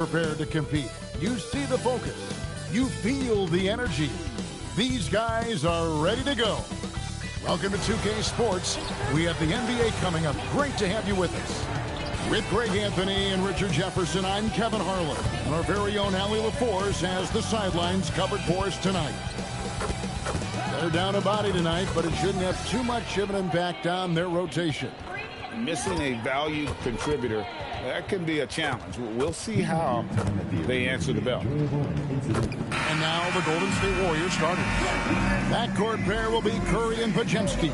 Prepared to compete. You see the focus. You feel the energy. These guys are ready to go. Welcome to 2K Sports. We have the NBA coming up. Great to have you with us. With Greg Anthony and Richard Jefferson, I'm Kevin Harlan. And our very own Allie LaForce has the sidelines covered for us tonight. They're down a body tonight, but it shouldn't have too much of an impact on their rotation. Missing a valued contributor, that can be a challenge. We'll see how they answer the bell. And now the Golden State Warriors starting. Backcourt pair will be Curry and Podziemski.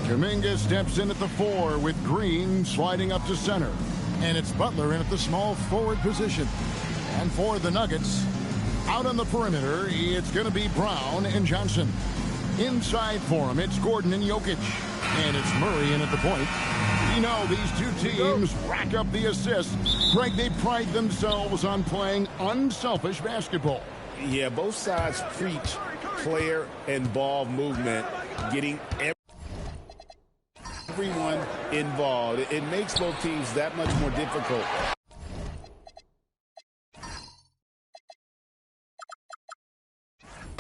Kuminga steps in at the 4 with Green sliding up to center. And it's Butler in at the small forward position. And for the Nuggets, out on the perimeter, it's going to be Brown and Johnson. Inside for him, it's Gordon and Jokic. And it's Murray in at the point. You know, these two teams rack up the assists. Greg, they pride themselves on playing unselfish basketball. Yeah, both sides preach player and ball movement, getting everyone involved. It makes both teams that much more difficult.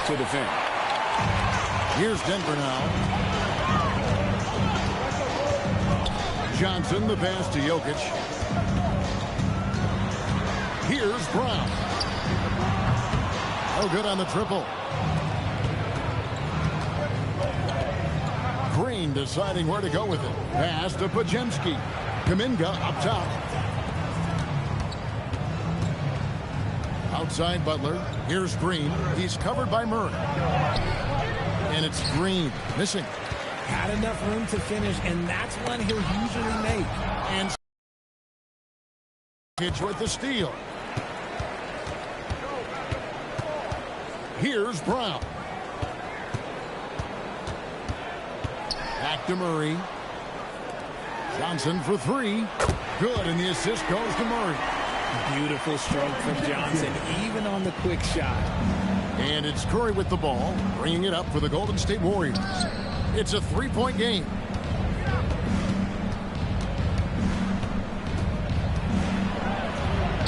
To defend. Here's Denver now. Johnson, the pass to Jokic. Here's Brown. Oh, good on the triple. Green deciding where to go with it. Pass to Podziemski. Kuminga up top. Outside Butler. Here's Green. He's covered by Murray. And it's Green missing. Had enough room to finish, and that's one he'll usually make. And Hitch with the steal. Here's Brown. Back to Murray. Johnson for 3. Good, and the assist goes to Murray. Beautiful stroke from Johnson, even on the quick shot. And it's Curry with the ball, bringing it up for the Golden State Warriors. It's a 3-point game.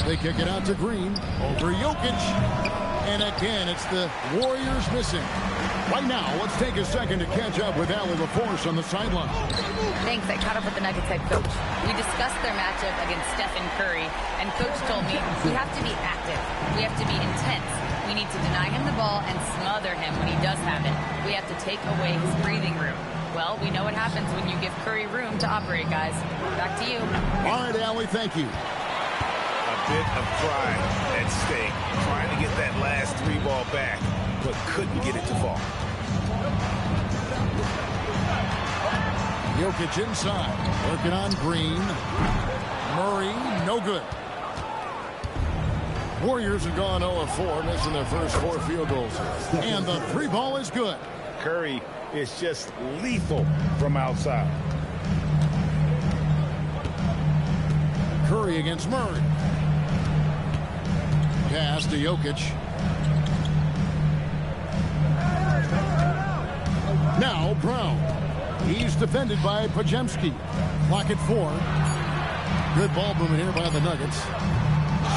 They kick it out to Green. Over Jokic. And again, it's the Warriors missing. Right now, let's take a second to catch up with Allie LaForce on the sideline. Thanks. I caught up with the Nuggets head coach. We discussed their matchup against Stephen Curry, and coach told me we have to be active. We have to be intense. We need to deny him the ball and smother him when he does have it. We have to take away his breathing room. Well, we know what happens when you give Curry room to operate, guys. Back to you. All right, Allie, thank you. A bit of pride at stake, trying to get that last 3-ball back, but couldn't get it to fall. Jokic inside, working on Green. Murray, no good. Warriors have gone 0-4, missing their first 4 field goals. And the 3-ball is good. Curry is just lethal from outside. Curry against Murray. Pass to Jokic. Now Brown. He's defended by Podziemski. Clock at 4. Good ball movement here by the Nuggets.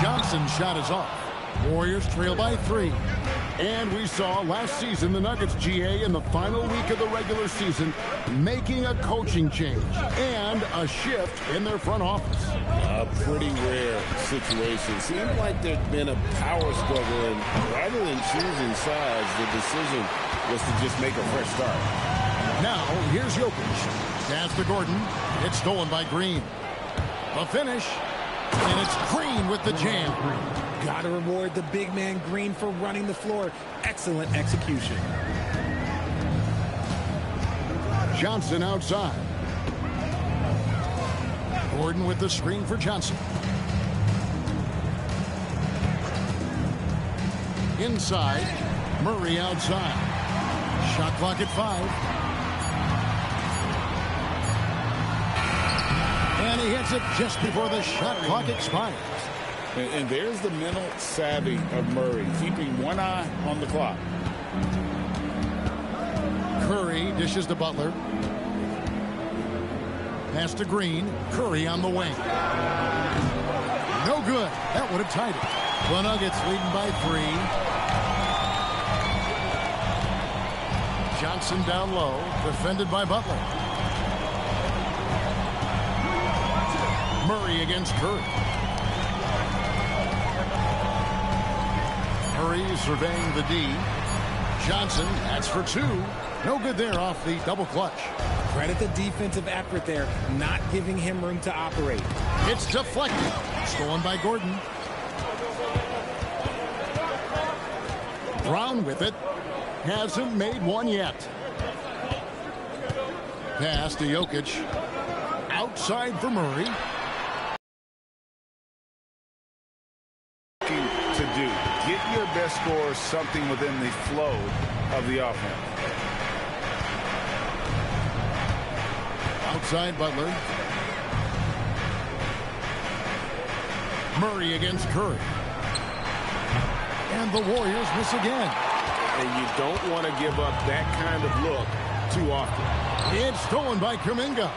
Johnson's shot is off. Warriors trail by 3. And we saw last season the Nuggets, GA, in the final week of the regular season, making a coaching change and a shift in their front office. A pretty rare situation. Seemed like there'd been a power struggle, and rather than choosing sides, the decision was to just make a fresh start. Now, here's Jokic. Pass to Gordon. It's stolen by Green. The finish. And it's Green with the jam. Got to reward the big man Green for running the floor. Excellent execution. Johnson outside. Gordon with the screen for Johnson. Inside. Murray outside. Shot clock at 5. And he hits it just before the shot clock expires. And there's the mental savvy of Murray, keeping one eye on the clock. Curry dishes to Butler. Pass to Green. Curry on the wing. No good. That would have tied it. The Nuggets leading by 3. Johnson down low, defended by Butler. Murray against Curry. Murray surveying the D. Johnson, that's for 2. No good there off the double clutch. Credit the defensive effort there, not giving him room to operate. It's deflected. Stolen by Gordon. Brown with it. Hasn't made one yet. Pass to Jokic. Outside for Murray. To do. Get your best score something within the flow of the offense. Outside Butler. Murray against Curry. And the Warriors miss again. And you don't want to give up that kind of look too often. It's stolen by Kuminga.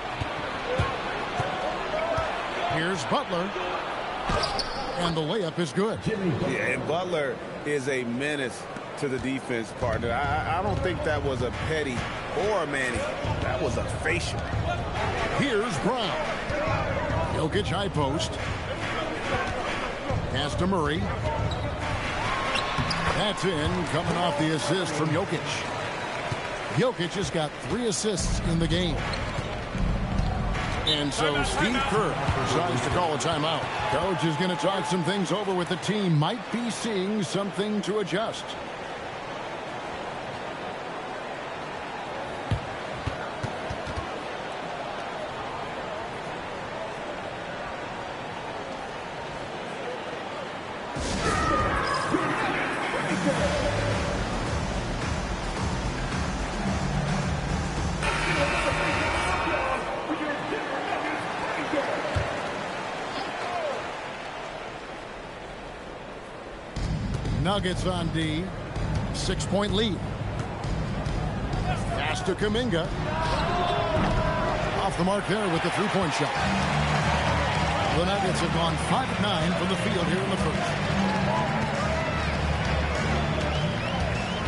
Here's Butler. And the layup is good. Yeah, and Butler is a menace to the defense partner. I don't think that was a petty or a Manny. That was a facial. Here's Brown. Jokic high post. Pass to Murray. That's in, coming off the assist from Jokic. Jokic has got 3 assists in the game. And so Steve Kerr decides to call a timeout. Coach is going to talk some things over with the team. Might be seeing something to adjust. Nuggets on D. 6-point lead. Pass to Kuminga. Off the mark there with the 3-point shot. The Nuggets have gone 5-9 from the field here in the first.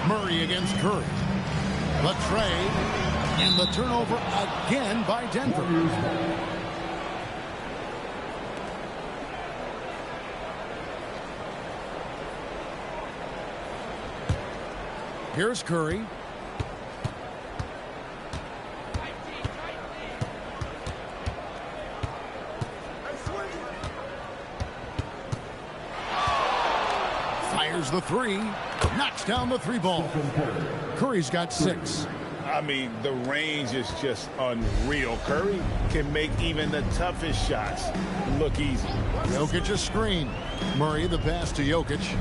Murray against Curry. The trade. And the turnover again by Denver. Here's Curry. Fires the 3. Knocks down the 3-ball. Curry's got 6. I mean, the range is just unreal. Curry can make even the toughest shots look easy. Jokic a screen. Murray the pass to Jokic.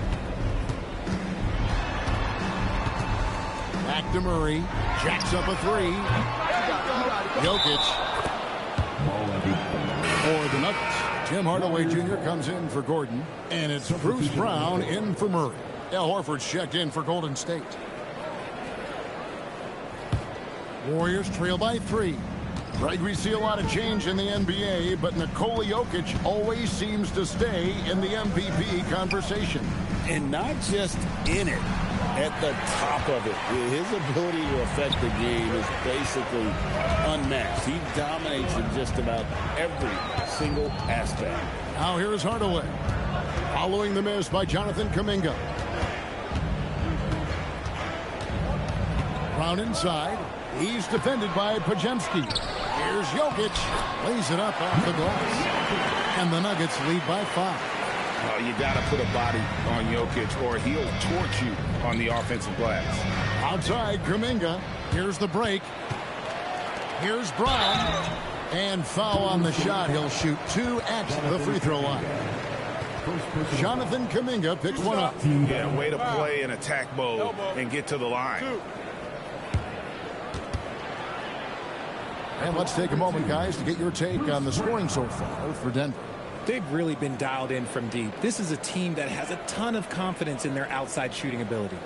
Back to Murray. Jacks up a 3. Jokic. For the Nuggets. Tim Hardaway Jr. comes in for Gordon. And it's Bruce Brown in for Murray. Al Horford's checked in for Golden State. Warriors trail by 3. Greg, we see a lot of change in the NBA, but Nikola Jokic always seems to stay in the MVP conversation. And not just in it. At the top of it. His ability to affect the game is basically unmatched. He dominates in just about every single aspect. Now here's Hardaway. Following the miss by Jonathan Kuminga. Brown inside. He's defended by Podziemski. Here's Jokic. Lays it up off the glass. And the Nuggets lead by 5. You got to put a body on Jokic or he'll torch you on the offensive glass. Outside Kuminga. Here's the break. Here's Brown. And foul on the shot. He'll shoot 2 at the free throw line. Jonathan Kuminga picks one up. Yeah, way to play an attack mode and get to the line. And let's take a moment, guys, to get your take on the scoring so far for Denver. They've really been dialed in from deep. This is a team that has a ton of confidence in their outside shooting ability.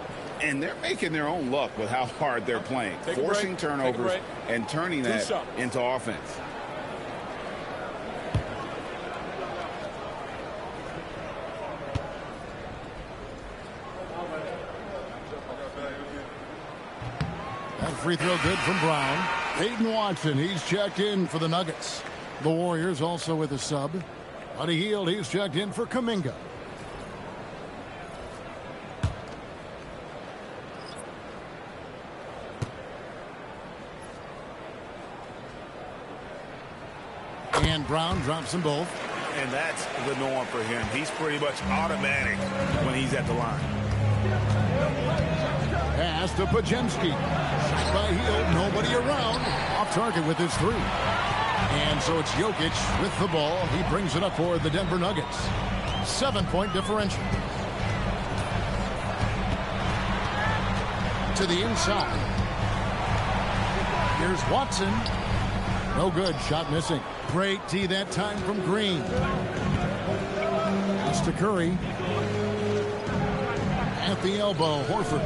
And they're making their own luck with how hard they're playing, forcing turnovers and turning that into offense. free throw good from Brown. Peyton Watson, he's checked in for the Nuggets. The Warriors also with a sub. Buddy Hield, he's checked in for Kuminga. And Brown drops them both. And that's the norm for him. He's pretty much automatic when he's at the line. Pass to Pajemski. Shot by Hield. Nobody around. Off target with his three. And so it's Jokic with the ball. He brings it up for the Denver Nuggets. 7-point differential. To the inside. Here's Watson. No good. Shot missing. Great D that time from Green. Pass to Curry. At the elbow, Horford.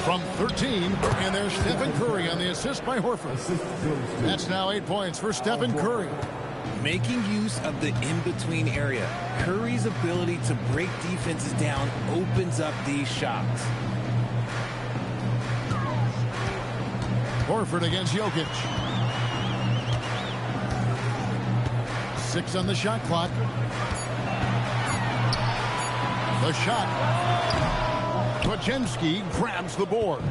From 13, and there's Stephen Curry on the assist by Horford. That's now 8 points for Stephen Curry. Making use of the in-between area. Curry's ability to break defenses down opens up these shots. Horford against Jokic. 6 on the shot clock. The shot. Pajemski grabs the board.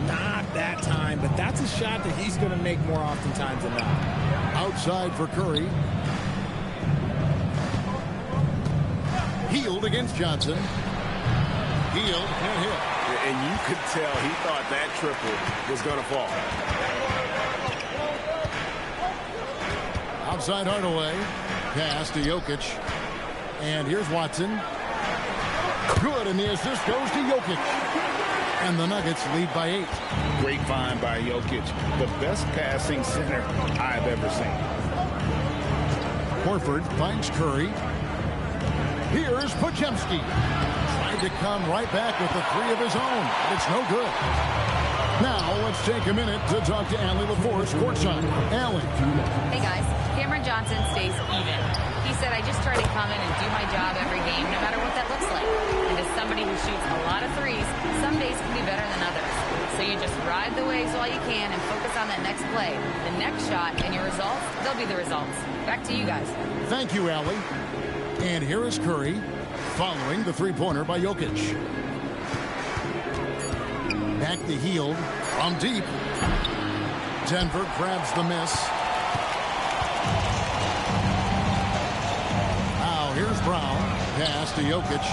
Not that time, but that's a shot that he's going to make more oftentimes than not. Outside for Curry. Hield against Johnson. Hield can't hit. And you could tell he thought that triple was going to fall. Outside Hardaway. Pass to Jokic. And here's Watson. Good, and the assist goes to Jokic. And the Nuggets lead by 8. Great find by Jokic. The best passing center I've ever seen. Horford finds Curry. Here's Pajemski. Tried to come right back with the three of his own, but it's no good. Now let's take a minute to talk to Allie LaForce courtside. Allie. Hey guys, Cameron Johnson stays even. He said, I just try to come in and do my job every game, no matter what that looks like. And as somebody who shoots a lot of threes, some days can be better than others. So you just ride the waves while you can and focus on that next play. The next shot and your results, they'll be the results. Back to you guys. Thank you, Allie. And here is Curry following the three-pointer by Jokic. Back to Hield from deep. Denver grabs the miss. Now here's Brown. Pass to Jokic.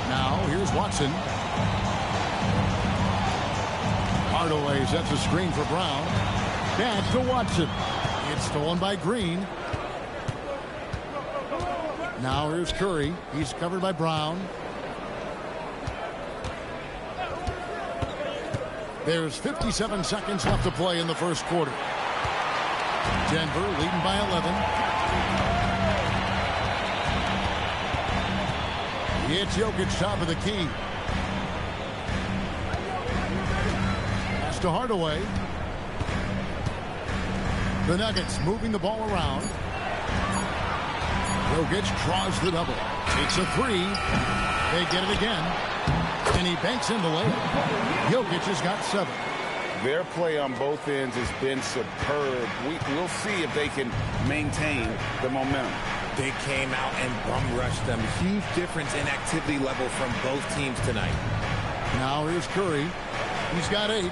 Now here's Watson. Hardaway sets a screen for Brown. Back to Watson. It's stolen by Green. Now here's Curry. He's covered by Brown. There's 57 seconds left to play in the first quarter. Denver leading by 11. It's Jokic top of the key. Pass to Hardaway. The Nuggets moving the ball around. Jokic draws the double. Takes a three. They get it again. And he banks in the layup. Jokic has got 7. Their play on both ends has been superb. We'll see if they can maintain the momentum. They came out and bum rushed them. Huge difference in activity level from both teams tonight. Now here's Curry. He's got 8.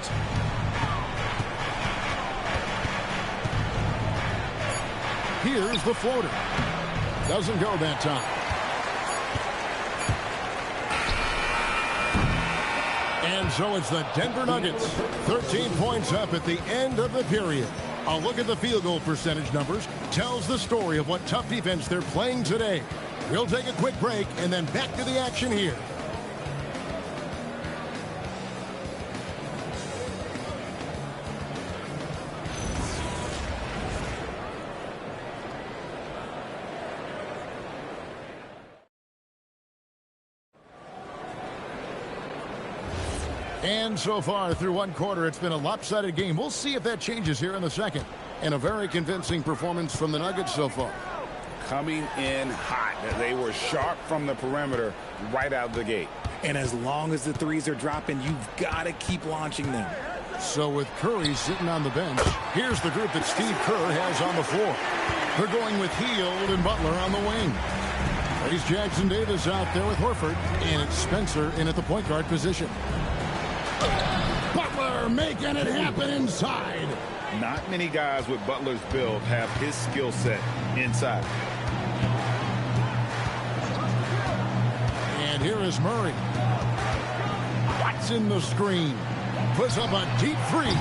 Here's the floater. Doesn't go that time. And so it's the Denver Nuggets. 13 points up at the end of the period. A look at the field goal percentage numbers tells the story of what tough defense they're playing today. We'll take a quick break and then back to the action here. And so far through one quarter, it's been a lopsided game. We'll see if that changes here in the second. And a very convincing performance from the Nuggets so far. Coming in hot. They were sharp from the perimeter right out of the gate. And as long as the threes are dropping, you've got to keep launching them. So with Curry sitting on the bench, here's the group that Steve Kerr has on the floor. They're going with Hield and Butler on the wing. He's Jackson Davis out there with Horford, and it's Spencer in at the point guard position. Butler making it happen inside. Not many guys with Butler's build have his skill set inside. And here is Murray. Watson the screen. Puts up a deep three.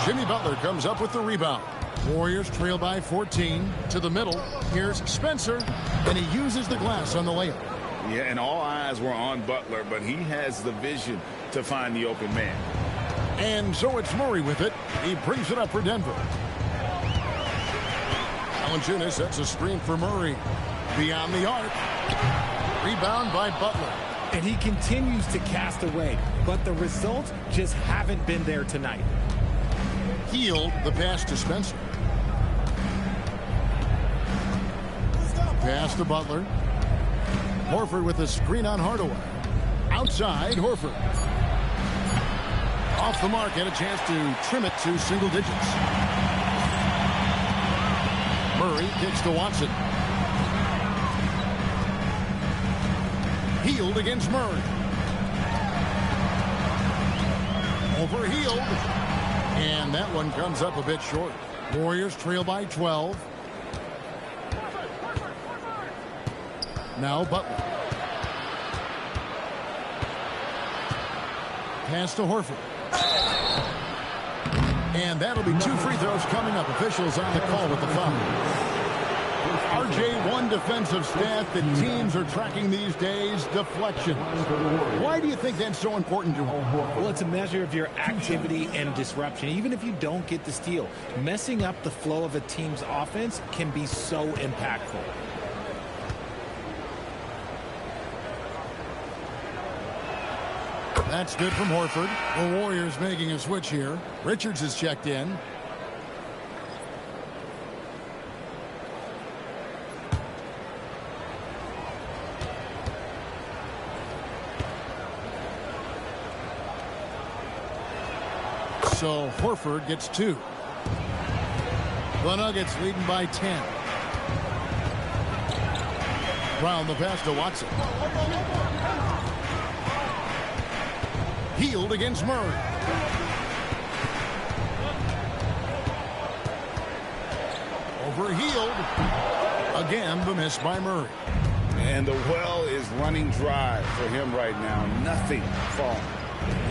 Jimmy Butler comes up with the rebound. Warriors trail by 14 to the middle. Here's Spencer, and he uses the glass on the layup. Yeah, and all eyes were on Butler, but he has the vision to find the open man. And so it's Murray with it. He brings it up for Denver. Valanciunas sets a screen for Murray. Beyond the arc. Rebound by Butler. And he continues to cast away, but the results just haven't been there tonight. Hield the pass to Spencer. Pass to Butler. Horford with a screen on Hardaway. Outside, Horford. Off the mark, and a chance to trim it to single digits. Murray kicks to Watson. Hield against Murray. Over Hield. And that one comes up a bit short. Warriors trail by 12. Now Butler. Pass to Horford. And that'll be 2 free throws coming up. Officials on the call with the foul. RJ, one defensive stat that teams are tracking these days, deflection. Why do you think that's so important to him? Well, it's a measure of your activity and disruption. Even if you don't get the steal, messing up the flow of a team's offense can be so impactful. That's good from Horford. The Warriors making a switch here. Richards is checked in. So Horford gets 2. The Nuggets leading by 10. Brown the pass to Watson. Hield against Murray. Over Hield. Again, the miss by Murray. And the well is running dry for him right now. Nothing falling.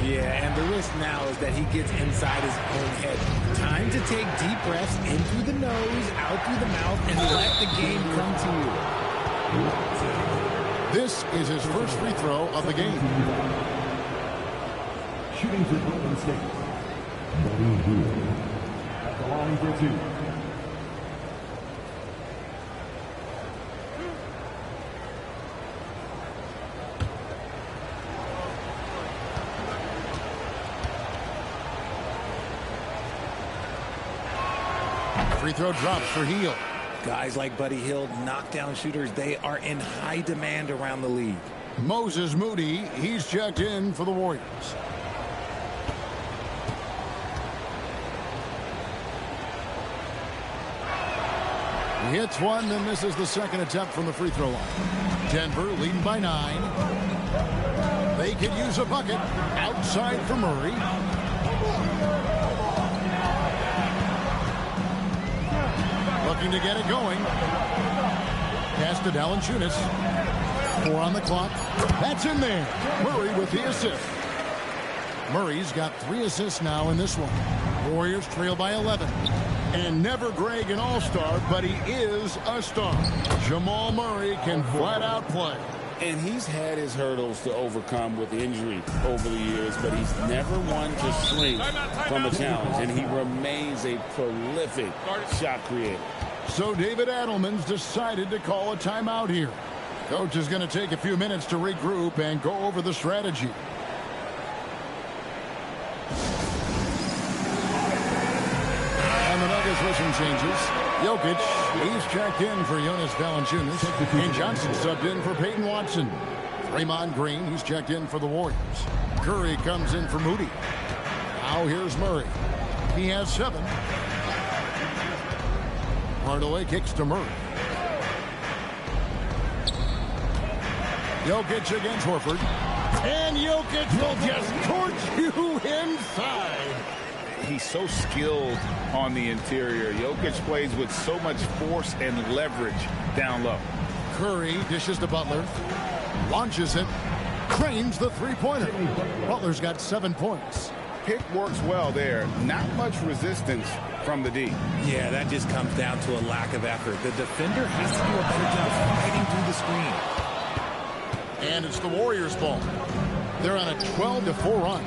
Yeah, and the risk now is that he gets inside his own head. Time to take deep breaths in through the nose, out through the mouth, and let the game come to you. This is his first free throw of the game. Shooting for Golden State. Buddy Hield at the line for 2. Free throw drops for Hield. Guys like Buddy Hield, knockdown shooters, they are in high demand around the league. Moses Moody, he's checked in for the Warriors. He hits one, then misses the second attempt from the free throw line. Denver leading by 9. They could use a bucket. Outside for Murray. Looking to get it going. Pass to Valanciunas. 4 on the clock. That's in there. Murray with the assist. Murray's got 3 assists now in this one. Warriors trail by 11. And never Greg an all-star, but he is a star. Jamal Murray can flat out play. And he's had his hurdles to overcome with injury over the years, but he's never one to shrink from a challenge, and he remains a prolific shot creator. So David Adelman's decided to call a timeout here. Coach is going to take a few minutes to regroup and go over the strategy. And the Nuggets with some changes. Jokic, he's checked in for Jonas Valanciunas. And Johnson subbed in for Peyton Watson. Draymond Green, he's checked in for the Warriors. Curry comes in for Moody. Now here's Murray. He has 7. Hardaway kicks to Murray. Jokic against Horford. And Jokic will just torch you inside. He's so skilled on the interior. Jokic plays with so much force and leverage down low. Curry dishes to Butler. Launches it. Trains the three-pointer. Butler's got 7 points. Pick works well there. Not much resistance from the D. Yeah, that just comes down to a lack of effort. The defender has to do a better job fighting through the screen. And it's the Warriors' ball. They're on a 12-4 run.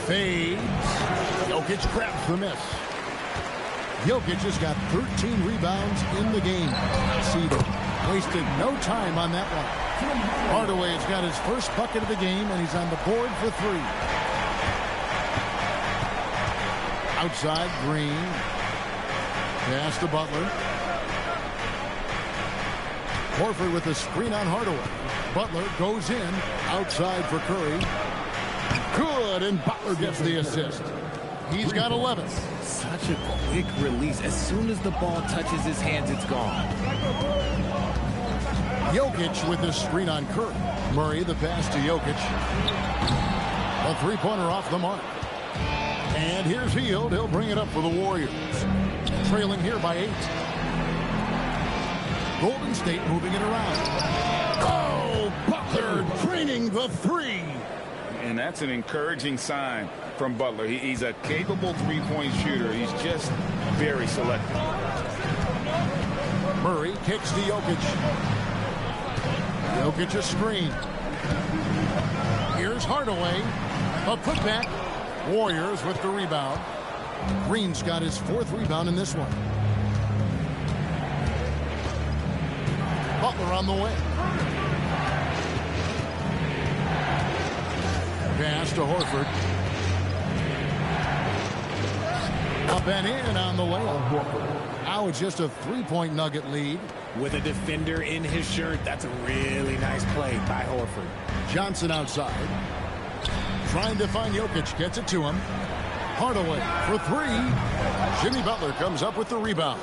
Fades. Jokic grabs the miss. Jokic has got 13 rebounds in the game. Seeded. Wasted no time on that one. Hardaway has got his first bucket of the game, and he's on the board for 3. Outside, Green. Pass to Butler. Horford with a screen on Hardaway. Butler goes in. Outside for Curry. Good, and Butler gets the assist. He's got 11. Such a quick release. As soon as the ball touches his hands, it's gone. Jokic with the screen on Curry. Murray, the pass to Jokic. A three-pointer off the mark. And here's Hield. He'll bring it up for the Warriors. Trailing here by 8. Golden State moving it around. Oh, Butler training the 3. And that's an encouraging sign from Butler. He's a capable three-point shooter. He's just very selective. Murray kicks to Jokic. Jokic a screen. Here's Hardaway. A putback. Warriors with the rebound. Green's got his 4th rebound in this one. Butler on the way. Pass to Horford. Up and in on the layup. Now it's just a 3-point Nugget lead. With a defender in his shirt, that's a really nice play by Horford. Johnson outside. Trying to find Jokic. Gets it to him. Hardaway for 3. Jimmy Butler comes up with the rebound.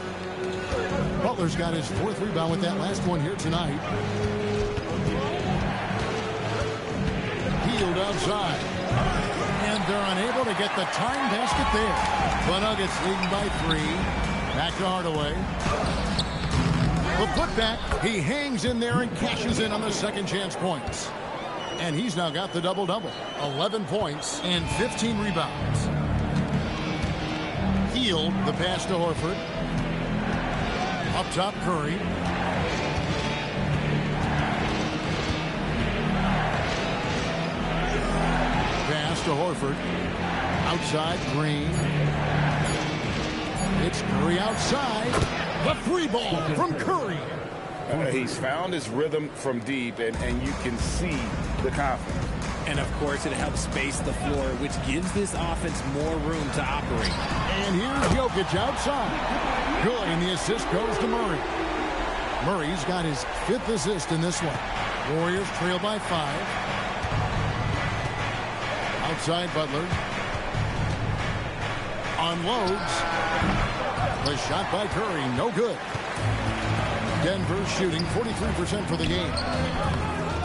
Butler's got his 4th rebound with that last one here tonight. Hield outside. And they're unable to get the time basket there. The Nuggets leading by 3. Back to Hardaway. The putback. He hangs in there and cashes in on the second chance points. And he's now got the double-double. 11 points and 15 rebounds. Hield, the pass to Horford. Up top, Curry. Pass to Horford. Outside, Green. It's Curry outside. The free ball from Curry. He's found his rhythm from deep, and you can see the confidence. And, of course, it helps space the floor, which gives this offense more room to operate. And here's Jokic outside. Good, and the assist goes to Murray. Murray's got his 5th assist in this one. Warriors trail by 5. Outside Butler. Unloads. The shot by Curry, no good. Denver shooting 43% for the game.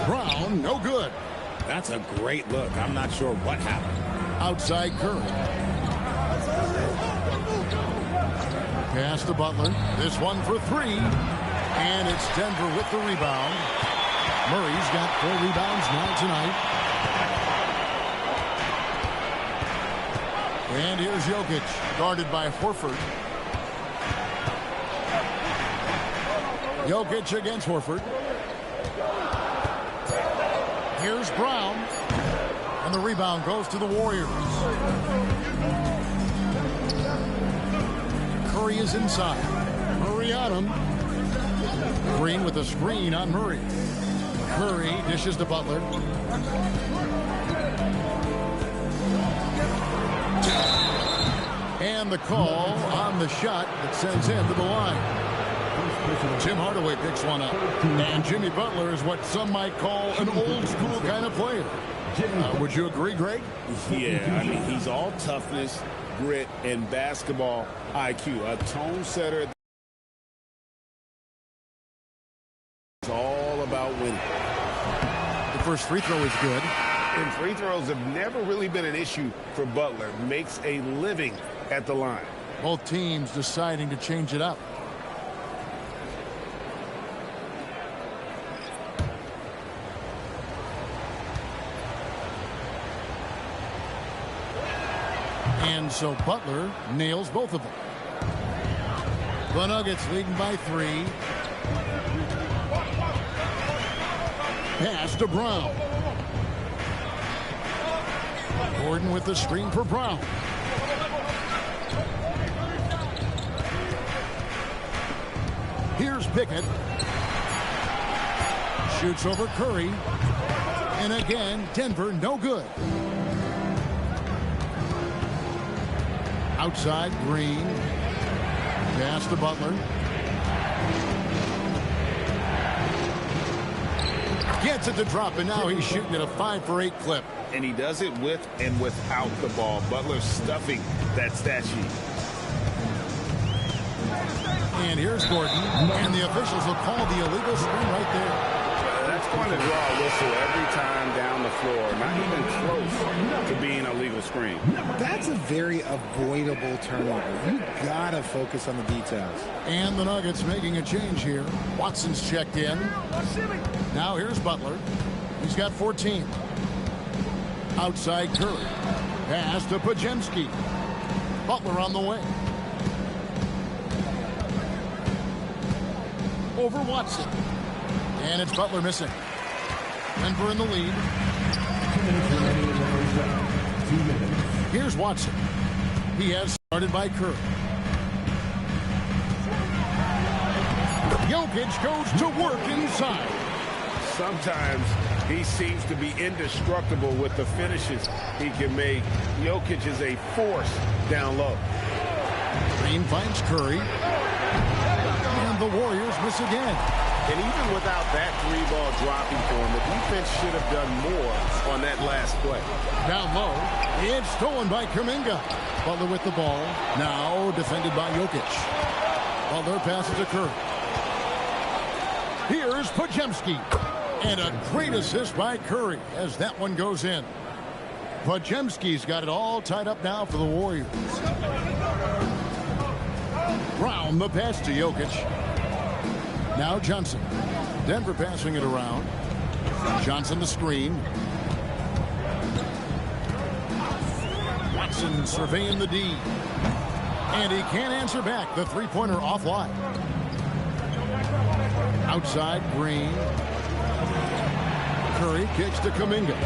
Brown, no good. That's a great look. I'm not sure what happened. Outside Curry. Pass to Butler. This one for 3. And it's Denver with the rebound. Murray's got 4 rebounds now tonight. And here's Jokic, guarded by Horford. Jokic against Horford. Here's Brown. And the rebound goes to the Warriors. Curry is inside. Murray on him. Green with a screen on Murray. Curry dishes to Butler. And the call on the shot that sends him to the line. Tim Hardaway picks one up. And Jimmy Butler is what some might call an old-school kind of player. Would you agree, Greg? Yeah, I mean, he's all toughness, grit, and basketball IQ. A tone setter. It's all about winning. The first free throw is good. And free throws have never really been an issue for Butler. Makes a living at the line. Both teams deciding to change it up. And so Butler nails both of them. The Nuggets leading by 3. Pass to Brown. Gordon with the screen for Brown. Here's Pickett. Shoots over Curry. And again, Denver no good. Outside, Green. Pass to Butler. Gets it to drop, and now he's shooting at a 5 for 8 clip. And he does it with and without the ball. Butler stuffing that stat sheet. And here's Gordon. And the officials will call the illegal screen right there. That's going to draw a whistle every time down the floor. Not even close to being a legal screen. That's a very avoidable turnover. You gotta focus on the details. And the Nuggets making a change here. Watson's checked in. Now here's Butler. He's got 14. Outside Curry. Pass to Pajemski. Butler on the way. Over Watson. And it's Butler missing. Denver in the lead. Here's Watson. He has started by Curry. Jokic goes to work inside. Sometimes he seems to be indestructible with the finishes he can make. Jokic is a force down low. Green finds Curry. And the Warriors miss again. And even without that 3-ball dropping for him, the defense should have done more on that last play. Down low. It's stolen by Kuminga. Butler with the ball. Now defended by Jokic. Butler passes to Curry. Here's Pajemski. And a great assist by Curry as that one goes in. Pajemski's got it all tied up now for the Warriors. Brown the pass to Jokic. Now Johnson. Denver passing it around. Johnson the screen. Watson surveying the D. And he can't answer back. The three-pointer offline. Outside, Green. Curry kicks to Kuminga.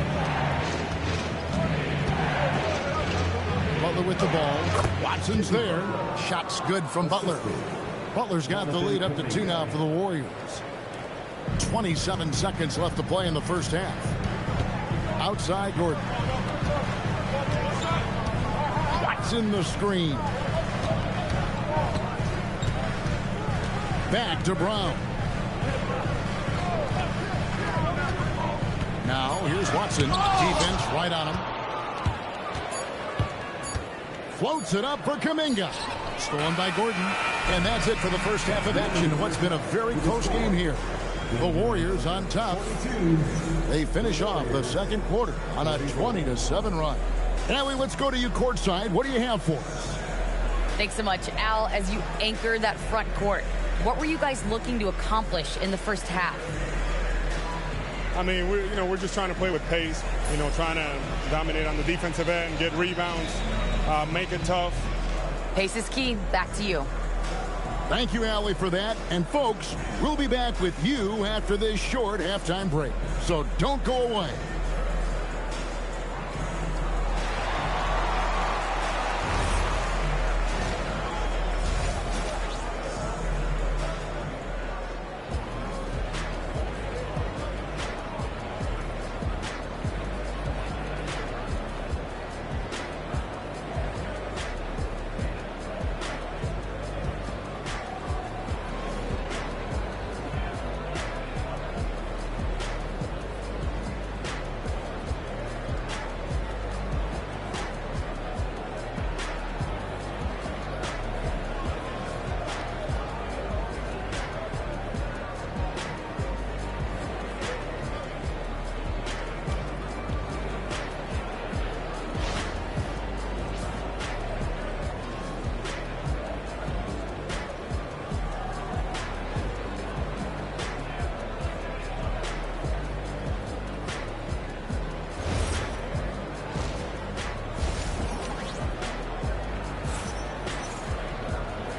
Butler with the ball. Watson's there. Shot's good from Butler. Butler's got the lead up to 2 now for the Warriors. 27 seconds left to play in the first half. Outside, Gordon. Watson the screen. Back to Brown. Now, here's Watson. Defense right on him. Floats it up for Kuminga. Stolen by Gordon. And that's it for the first half of action in what's been a very close game here. The Warriors on top. They finish off the second quarter on a 20-7 run. Allie, let's go to you courtside. What do you have for us? Thanks so much, Al. As you anchor that front court, what were you guys looking to accomplish in the first half? I mean, we're just trying to play with pace, trying to dominate on the defensive end, get rebounds, make it tough. Pace is key. Back to you. Thank you, Allie, for that. And, folks, we'll be back with you after this short halftime break. So don't go away.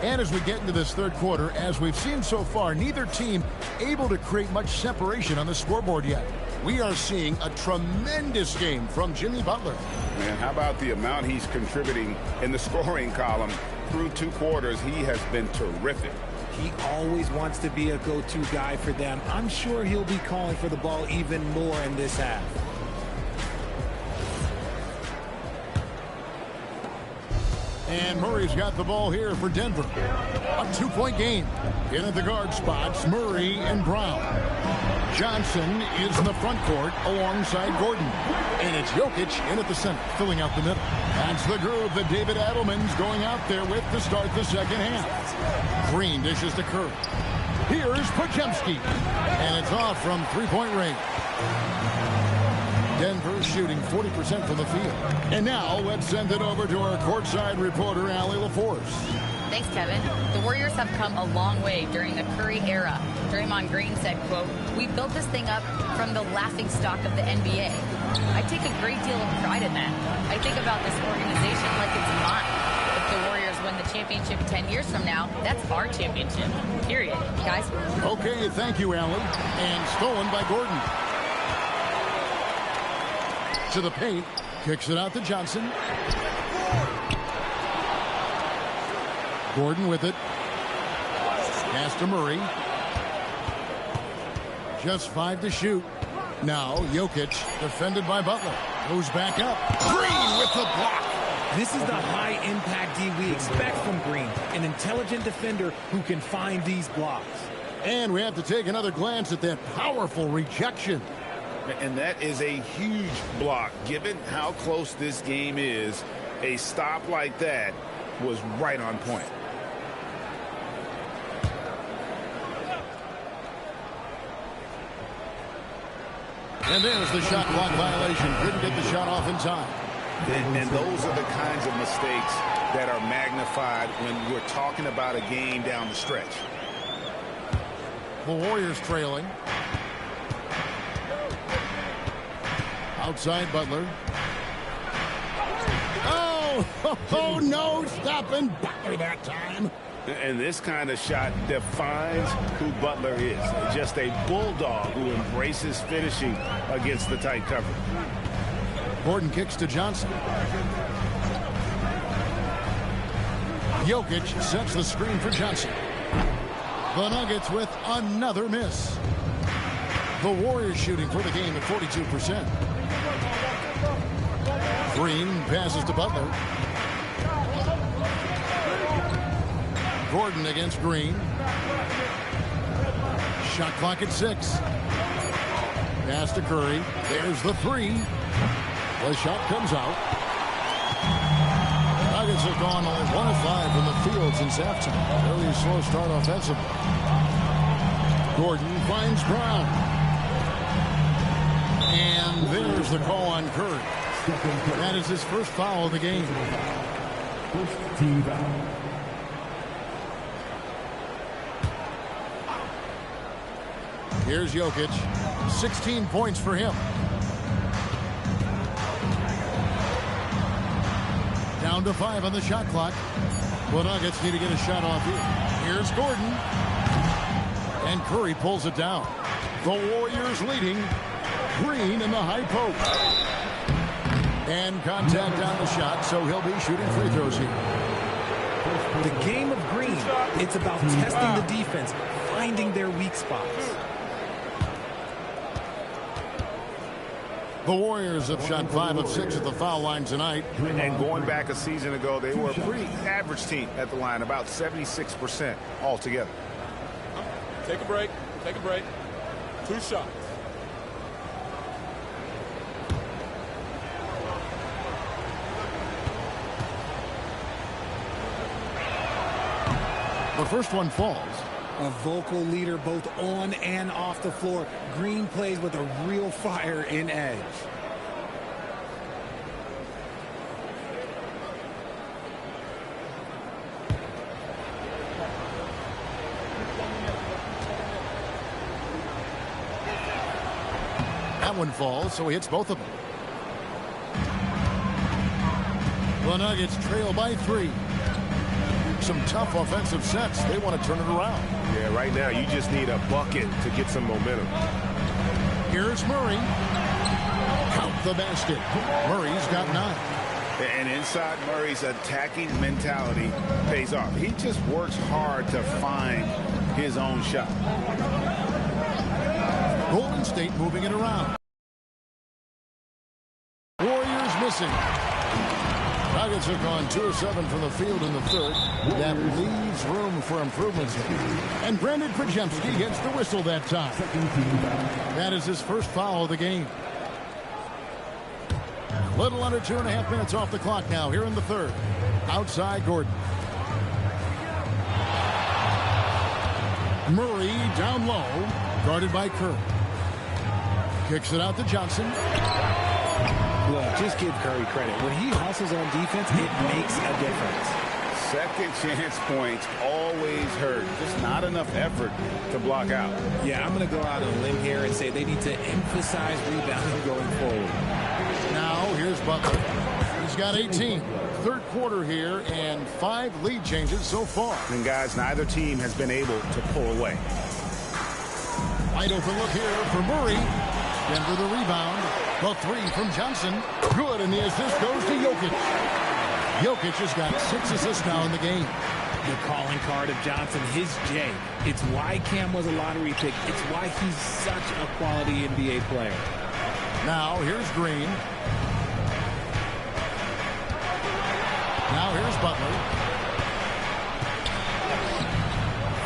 And as we get into this third quarter, as we've seen so far, neither team able to create much separation on the scoreboard yet. We are seeing a tremendous game from Jimmy Butler. Man, how about the amount he's contributing in the scoring column through 2 quarters? He has been terrific. He always wants to be a go-to guy for them. I'm sure he'll be calling for the ball even more in this half. And Murray's got the ball here for Denver. A 2-point game. In at the guard spots, Murray and Brown. Johnson is in the front court alongside Gordon. And it's Jokic in at the center, filling out the middle. That's the groove that David Adelman's going out there with to start the second half. Green dishes to Curry. Here's Podziemski. And it's off from three-point range. Denver shooting 40% from the field. And now let's send it over to our courtside reporter, Allie LaForce. Thanks, Kevin. The Warriors have come a long way during the Curry era. Draymond Green said, quote, "We built this thing up from the laughingstock of the NBA." I take a great deal of pride in that. I think about this organization like it's mine. If the Warriors win the championship 10 years from now, that's our championship. Period. Guys? Okay, thank you, Allie. And stolen by Gordon. To the paint. Kicks it out to Johnson. Gordon with it. Pass to Murray. Just 5 to shoot. Now Jokic, defended by Butler. Goes back up. Green with the block. This is the high-impact D we expect from Green. An intelligent defender who can find these blocks. And we have to take another glance at that powerful rejection. And that is a huge block. Given how close this game is, a stop like that was right on point. And there's the shot clock violation. Couldn't get the shot off in time. And those are the kinds of mistakes that are magnified when we're talking about a game down the stretch. The Warriors trailing. Outside Butler. Oh, no, stopping Butler that time. And this kind of shot defines who Butler is. Just a bulldog who embraces finishing against the tight cover. Gordon kicks to Johnson. Jokic sets the screen for Johnson. The Nuggets with another miss. The Warriors shooting for the game at 42%. Green passes to Butler. Gordon against Green. Shot clock at 6. Pass to Curry. There's the 3. The shot comes out. Nuggets have gone only 1 of 5 from the field since halftime. Early slow start offensively. Gordon finds Brown. And there's the call on Curry. That is his first foul of the game. First team foul. Here's Jokic. 16 points for him. Down to 5 on the shot clock. The Nuggets need to get a shot off here. Here's Gordon. And Curry pulls it down. The Warriors leading. Green in the high post. And contact on the shot, so he'll be shooting free throws here. The game of Green, it's about testing the defense, finding their weak spots. The Warriors have shot 5 of 6 at the foul line tonight. And going back a season ago, they were a pretty average team at the line, about 76% altogether. Take a break. Take a break. 2 shots. The first one falls. A vocal leader both on and off the floor. Green plays with a real fire in edge. That one falls, so he hits both of them. The Nuggets trail by 3. some tough offensive sets. They want to turn it around. Yeah, right now you just need a bucket to get some momentum. Here's Murray. Count the basket. Murray's got 9. And inside Murray's attacking mentality pays off. He just works hard to find his own shot. Golden State moving it around. Warriors missing. Nuggets have gone 2 of 7 from the field in the third. That leaves room for improvements. And Brandon Pajemski gets the whistle that time. That is his first foul of the game. Little under 2.5 minutes off the clock now here in the third. Outside Gordon. Murray down low, guarded by Curry. Kicks it out to Johnson. Look, just give Curry credit. When he hustles on defense, it makes a difference. Second chance points always hurt. Just not enough effort to block out. Yeah, I'm going to go out on a limb here and say they need to emphasize rebounding going forward. Now, here's Butler. He's got 18. Third quarter here and 5 lead changes so far. And guys, neither team has been able to pull away. Wide open look here for Murray. Denver the rebound. The 3 from Johnson. Good, and the assist goes to Jokic. Jokic has got 6 assists now in the game. The calling card of Johnson, his J. It's why Cam was a lottery pick. It's why he's such a quality NBA player. Now, here's Green. Now, here's Butler.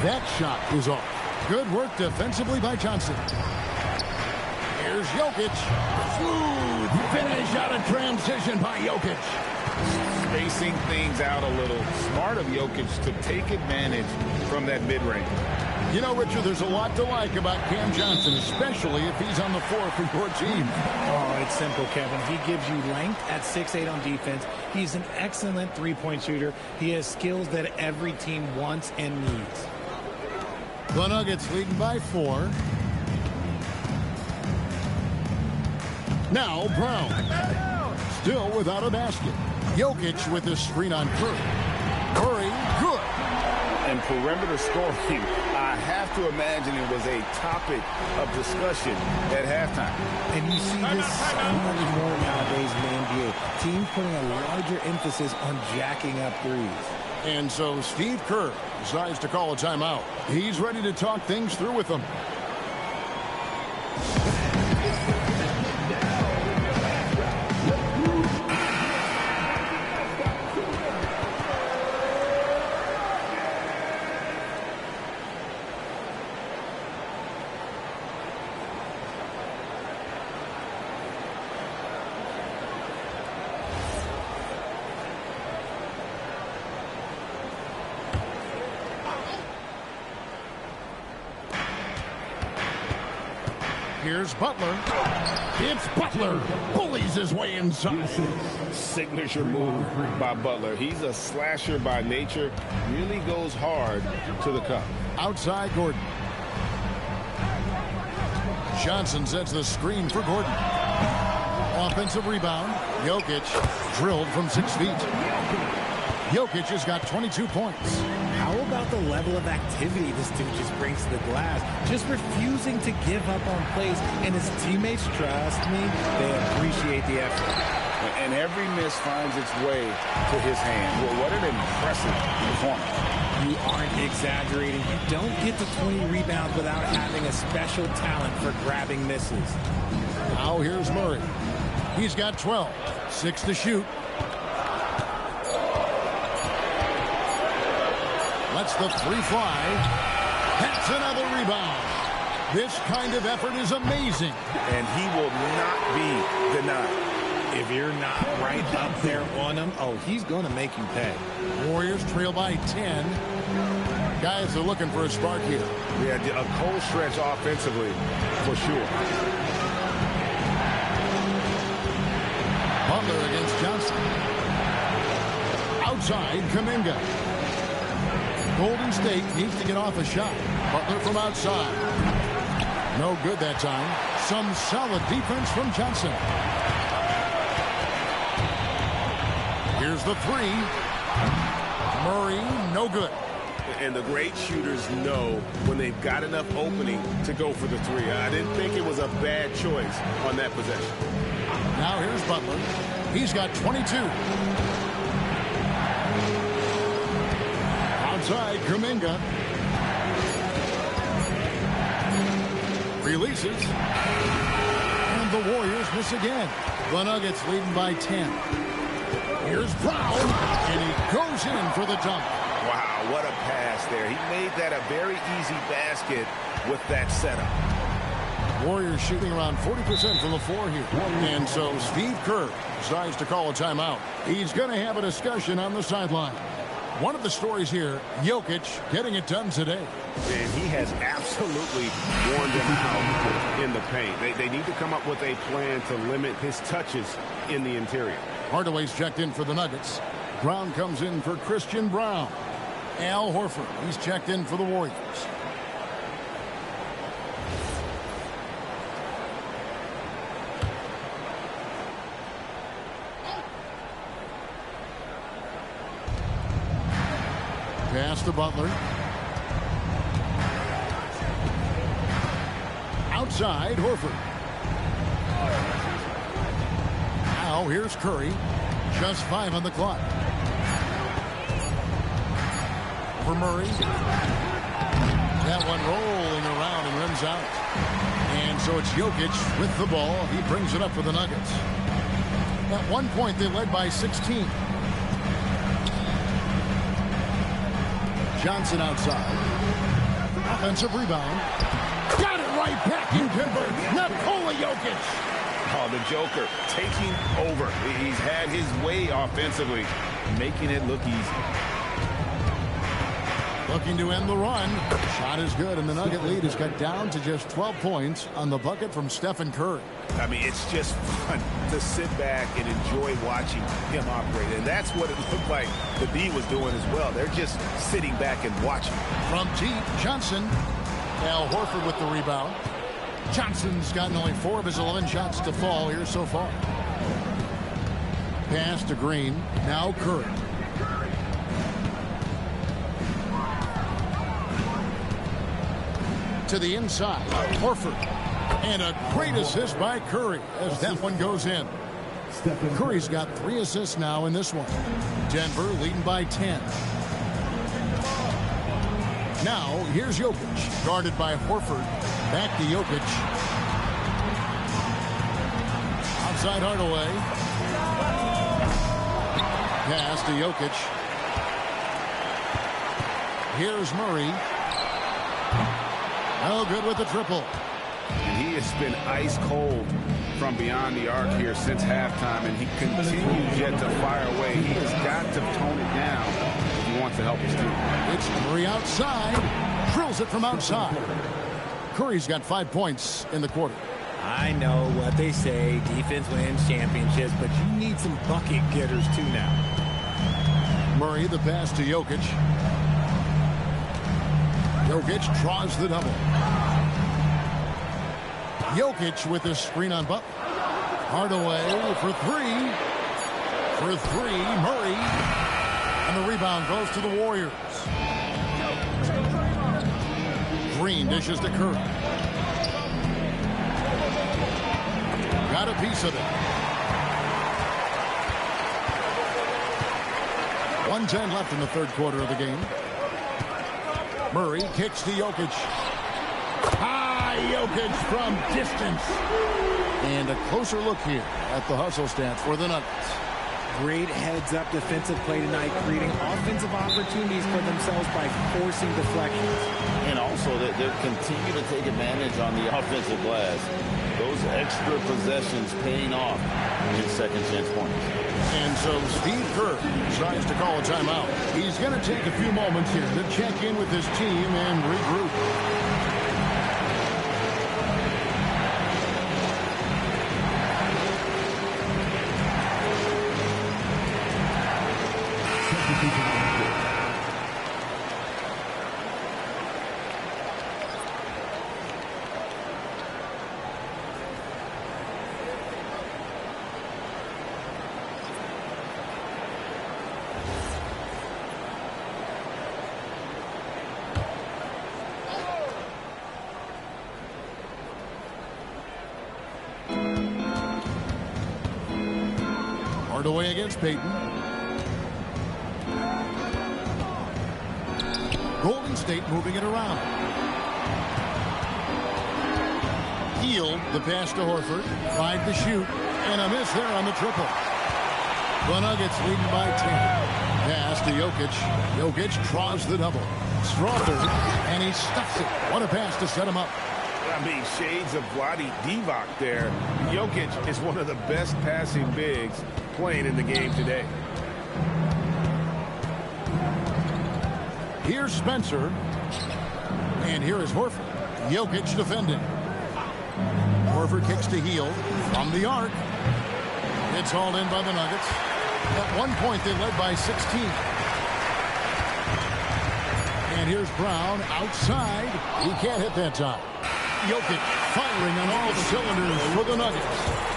That shot is off. Good work defensively by Johnson. Here's Jokic. Smooth finish out of transition by Jokic. Spacing things out a little. Smart of Jokic to take advantage from that mid-range. You know, Richard, there's a lot to like about Cam Johnson, especially if he's on the floor for your team. Oh, it's simple, Kevin. He gives you length at 6'8" on defense. He's an excellent three-point shooter. He has skills that every team wants and needs. The Nuggets leading by 4. Now Brown. Still without a basket. Jokic with the screen on Curry. Curry, good. And perimeter scoring, I have to imagine it was a topic of discussion at halftime. And you see this so much more nowadays in the NBA. Teams putting a larger emphasis on jacking up threes. And so Steve Kerr decides to call a timeout. He's ready to talk things through with them. Here's Butler. It's Butler. Bullies his way inside. Signature move by Butler. He's a slasher by nature. Really goes hard to the cup. Outside Gordon. Johnson sets the screen for Gordon. Offensive rebound. Jokic drilled from 6 feet. Jokic has got 22 points. How about the level of activity this dude just brings to the glass? Just refusing to give up on plays. And his teammates, trust me, they appreciate the effort. And every miss finds its way to his hand. Well, what an impressive performance. You aren't exaggerating. You don't get to 20 rebounds without having a special talent for grabbing misses. Now here's Murray. He's got 12. 6 to shoot. Lets the 3 fly. That's another rebound. This kind of effort is amazing. And he will not be denied. If you're not right up there on him, oh, he's going to make you pay. Warriors trail by 10. Guys are looking for a spark here. Yeah, a cold stretch offensively, for sure. Butler against Johnson. Outside, Kuminga. Golden State needs to get off a shot. Butler from outside. No good that time. Some solid defense from Johnson. Here's the 3. Murray, no good. And the great shooters know when they've got enough opening to go for the three. I didn't think it was a bad choice on that possession. Now here's Butler. He's got 22. Outside, Kuminga. Releases. And the Warriors miss again. The Nuggets leading by 10. Here's Brown. And he goes in for the dunk. Wow, what a pass there. He made that a very easy basket with that setup. Warriors shooting around 40% from the floor here. And so Steve Kerr decides to call a timeout. He's going to have a discussion on the sideline. One of the stories here, Jokic getting it done today. And he has absolutely worn them out in the paint. They need to come up with a plan to limit his touches in the interior. Hardaway's checked in for the Nuggets. Brown comes in for Christian Brown. Al Horford, he's checked in for the Warriors. Pass to Butler. Outside, Horford. Now here's Curry. Just 5 on the clock. For Murray. That one rolling around and runs out. And so it's Jokic with the ball. He brings it up for the Nuggets. At one point, they led by 16. Johnson outside. Offensive rebound. Got it right back in Denver. Nikola Jokic. Oh, the Joker taking over. He's had his way offensively, making it look easy. Looking to end the run. Shot is good, and the Nugget lead is cut down to just 12 points on the bucket from Stephen Curry. I mean, it's just fun to sit back and enjoy watching him operate. And that's what it looked like the D was doing as well. They're just sitting back and watching. From deep, Johnson. Al Horford with the rebound. Johnson's gotten only 4 of his 11 shots to fall here so far. Pass to Green. Now Curry. To the inside. Horford. And a great assist by Curry as that one goes in. Curry's got 3 assists now in this one. Denver leading by 10. Now, here's Jokic, guarded by Horford. Back to Jokic. Outside Hardaway. Pass to Jokic. Here's Murray. Oh, good with the triple. And he has been ice cold from beyond the arc here since halftime, and he continues yet to fire away. He has got to tone it down if he wants to help his team. It's Curry outside. Drills it from outside. Curry's got 5 points in the quarter. I know what they say, defense wins championships, but you need some bucket getters too now. Murray, the pass to Jokic. Jokic draws the double. Jokic with the screen on Butler. Hardaway for 3. For 3, Murray. And the rebound goes to the Warriors. Green dishes to Curry. Got a piece of it. 1:10 left in the third quarter of the game. Murray kicks to Jokic. Jokic from distance. And a closer look here at the hustle stats for the Nuggets. Great heads-up defensive play tonight, creating offensive opportunities for themselves by forcing deflections. And also, they continue to take advantage on the offensive glass. Those extra possessions paying off in second chance points. And so Steve Kerr tries to call a timeout. He's going to take a few moments here to check in with his team and regroup. Hardaway against Payton. Golden State moving it around. Hield, the pass to Horford. 5 to shoot. And a miss there on the triple. The Nuggets leading by 10. Pass to Jokic. Jokic draws the double. Strother, and he stuffs it. What a pass to set him up. I mean, shades of Vlade Divac there. Jokic is one of the best passing bigs playing in the game today. Here's Spencer. And here is Horford. Jokic defending. Horford kicks to Hield from the arc. It's hauled in by the Nuggets. At one point, they led by 16. And here's Brown outside. He can't hit that time. Jokic firing on all cylinders for the Nuggets.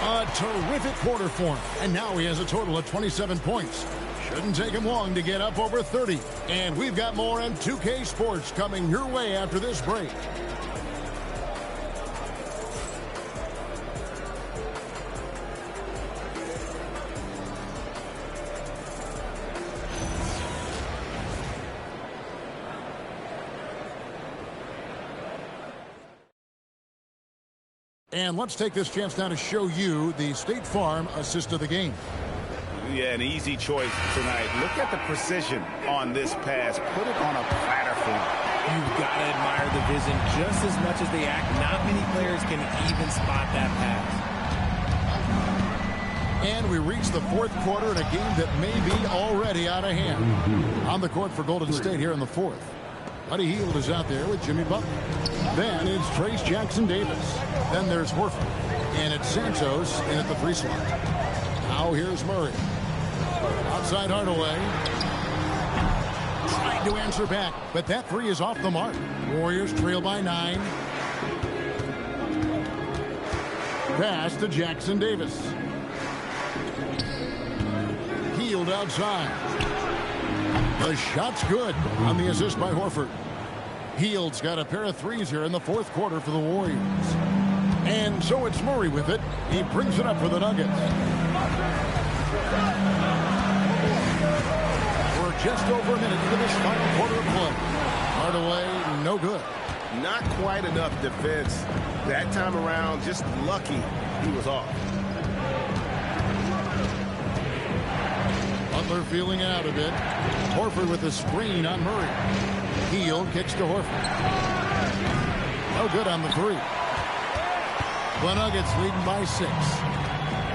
A terrific quarter for him. And now he has a total of 27 points. Shouldn't take him long to get up over 30. And we've got more M2K Sports coming your way after this break. And let's take this chance now to show you the State Farm assist of the game. Yeah, an easy choice tonight. Look at the precision on this pass. Put it on a platter for him. You've got to admire the vision just as much as they act. Not many players can even spot that pass. And we reach the fourth quarter in a game that may be already out of hand. On the court for Golden State here in the fourth. Buddy Hield is out there with Jimmy Butler. Then it's Trace Jackson-Davis. Then there's Horford. And it's Santos in at the 3 slot. Now here's Murray. Outside Hardaway. Trying to answer back, but that 3 is off the mark. Warriors trail by 9. Pass to Jackson-Davis. Hield outside. The shot's good on the assist by Horford. Hield's got a pair of 3s here in the fourth quarter for the Warriors. And so it's Murray with it. He brings it up for the Nuggets. We're just over a minute into this final quarter of play. Hardaway, no good. Not quite enough defense. That time around, just lucky he was off. Butler feeling it out a bit. Horford with a screen on Murray. Hield kicks to Horford. No good on the 3. The Nuggets leading by 6.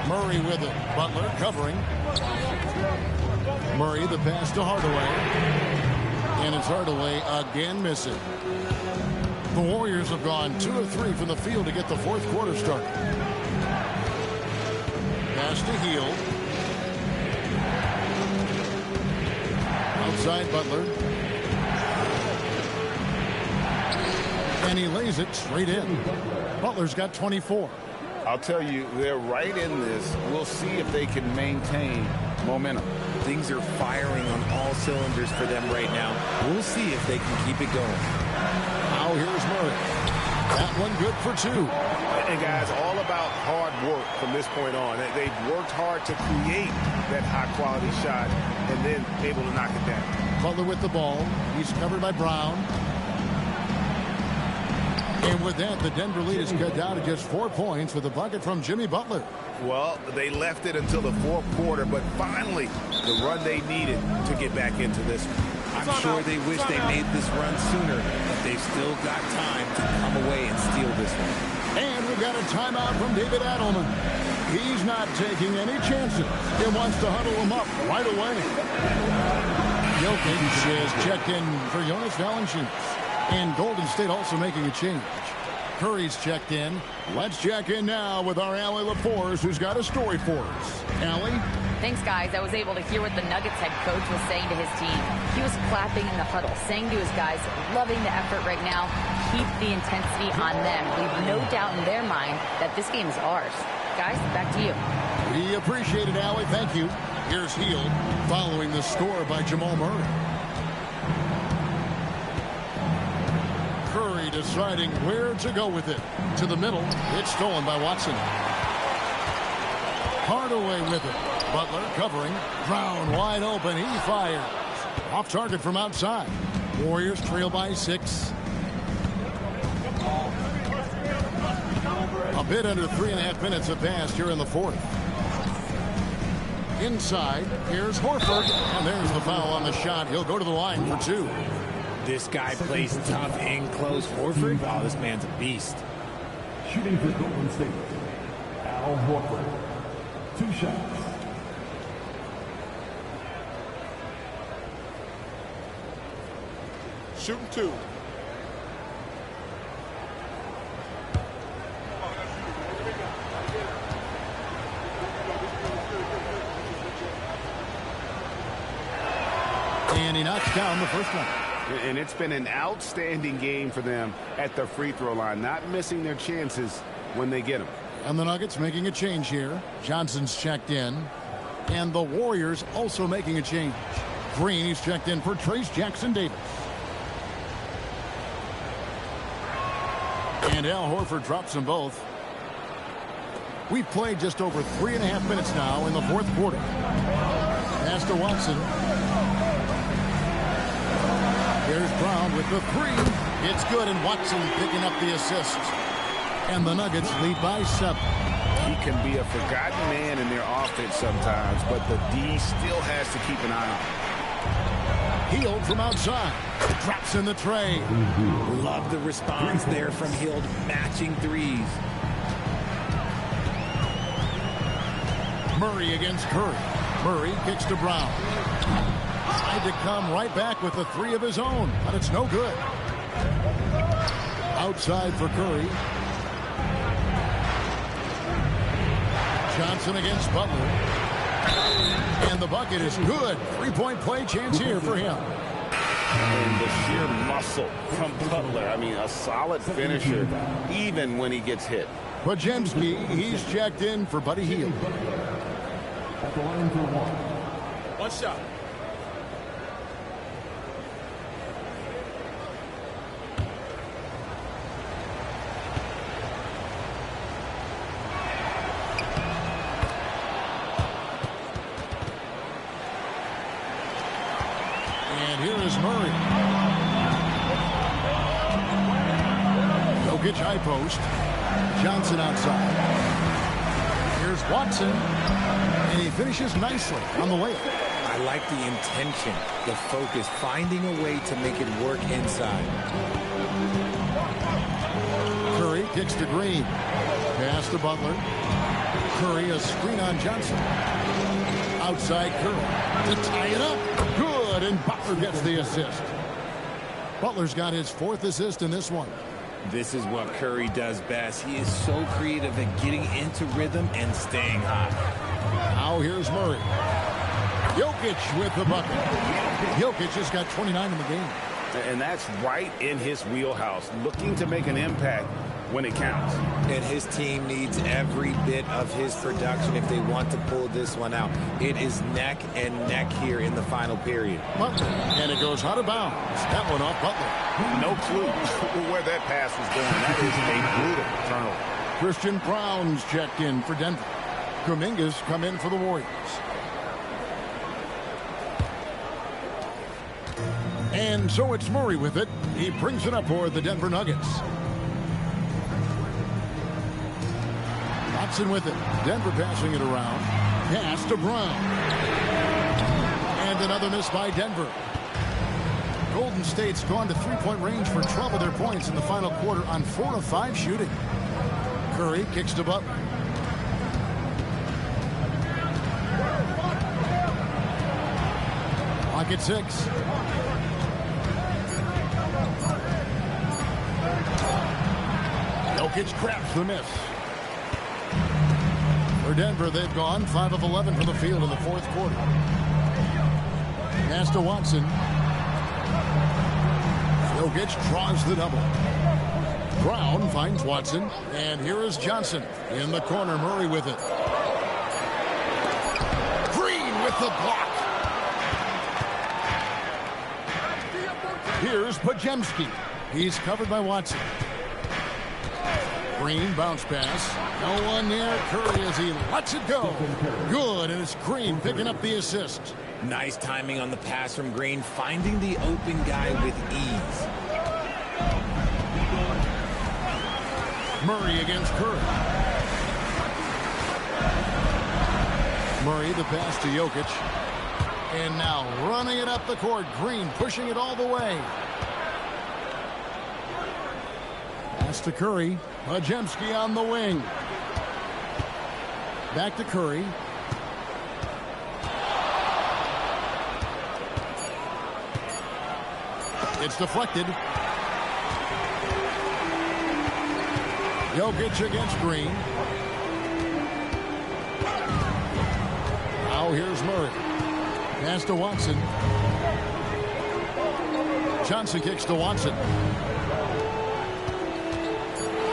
Murray with it. Butler covering. Murray the pass to Hardaway. And it's Hardaway again missing. The Warriors have gone 2 of 3 from the field to get the fourth quarter started. Pass to Hield. Outside Butler. And he lays it straight in. Butler's got 24. I'll tell you, they're right in this. We'll see if they can maintain momentum. Things are firing on all cylinders for them right now. We'll see if they can keep it going. Now here's Murray. That one good for 2. And guys, all about hard work from this point on. They've worked hard to create that high-quality shot and then able to knock it down. Butler with the ball. He's covered by Brown. And with that, the Denver lead is cut down to just 4 points with a bucket from Jimmy Butler. Well, they left it until the fourth quarter, but finally the run they needed to get back into this one. I'm sure they wish they made this run sooner, but they've still got time to come away and steal this one. And we've got a timeout from David Adelman. He's not taking any chances. He wants to huddle him up right away. Jokic is checked in for Jonas Valanciunas. And Golden State also making a change. Curry's checked in. Let's check in now with our Allie LaForce, who's got a story for us. Allie? Thanks, guys. I was able to hear what the Nuggets head coach was saying to his team. He was clapping in the huddle, saying to his guys, loving the effort right now. Keep the intensity on them. Leave no doubt in their mind that this game is ours. Guys, back to you. We appreciate it, Allie. Thank you. Here's Hield following the score by Jamal Murray. Curry deciding where to go with it. To the middle. It's stolen by Watson. Hardaway with it. Butler covering. Brown wide open. He fires. Off target from outside. Warriors trail by 6. A bit under 3.5 minutes have passed here in the fourth. Inside, here's Horford, and there's the foul on the shot. He'll go to the line for 2. This guy plays tough in close. Horford, oh, this man's a beast. Shooting for Golden State, Al Horford. 2 shots. Shooting 2. And he knocks down the first one. And it's been an outstanding game for them at the free throw line, not missing their chances when they get them. And the Nuggets making a change here. Johnson's checked in. And the Warriors also making a change. Green, he's checked in for Trace Jackson-Davis. And Al Horford drops them both. We've played just over 3.5 minutes now in the fourth quarter. Pass to Watson. Here's Brown with the 3. It's good, and Watson picking up the assist. And the Nuggets lead by 7. He can be a forgotten man in their offense sometimes, but the D still has to keep an eye on him. Hield from outside. Drops in the tray. Love the response there from Hield, matching threes. Murray against Curry. Murray kicks to Brown. Tried to come right back with the 3 of his own, but it's no good. Outside for Curry. Johnson against Butler. And the bucket is good. 3-point play chance here for him. And the sheer muscle from Butler. I mean, a solid finisher, even when he gets hit. Podziemski, he's checked in for Buddy Hield. At the line for 1. 1 shot. And here is Murray. Jokic high post. Johnson outside. Here's Watson. And he finishes nicely on the layup. I like the intention, the focus, finding a way to make it work inside. Curry kicks to Green. Pass to Butler. Curry, a screen on Johnson. Outside Curry to tie it up. Good, and Butler gets the assist. Butler's got his 4th assist in this one. This is what Curry does best. He is so creative at getting into rhythm and staying hot. Now here's Murray. Jokic with the bucket. Jokic just got 29 in the game. And that's right in his wheelhouse, looking to make an impact when it counts. And his team needs every bit of his production if they want to pull this one out. It is neck and neck here in the final period. Butler, and it goes out of bounds. That one off Butler. No clue where that pass was going. That is a brutal turnover. Christian Brown's checked in for Denver. Kuminga's come in for the Warriors. And so it's Murray with it. He brings it up for the Denver Nuggets. Watson with it. Denver passing it around. Pass to Brown. And another miss by Denver. Golden State's gone to 3-point range for 12 of their points in the final quarter on 4 of 5 shooting. Curry kicks to Butler. Clock at 6. Jokic grabs the miss. For Denver, they've gone 5 of 11 from the field in the fourth quarter. Pass to Watson. Jokic draws the double. Brown finds Watson, and here is Johnson in the corner. Murray with it. Green with the block. Here's Podziemski. He's covered by Watson. Green bounce pass. No one near Curry as he lets it go. Good, and it's Green picking up the assist. Nice timing on the pass from Green, finding the open guy with ease. Murray against Curry. Murray, the pass to Jokic. And now running it up the court. Green pushing it all the way. Pass to Curry. Pajemski on the wing. Back to Curry. It's deflected. Jokic against Green. Now here's Murray. Pass to Watson. Johnson kicks to Watson.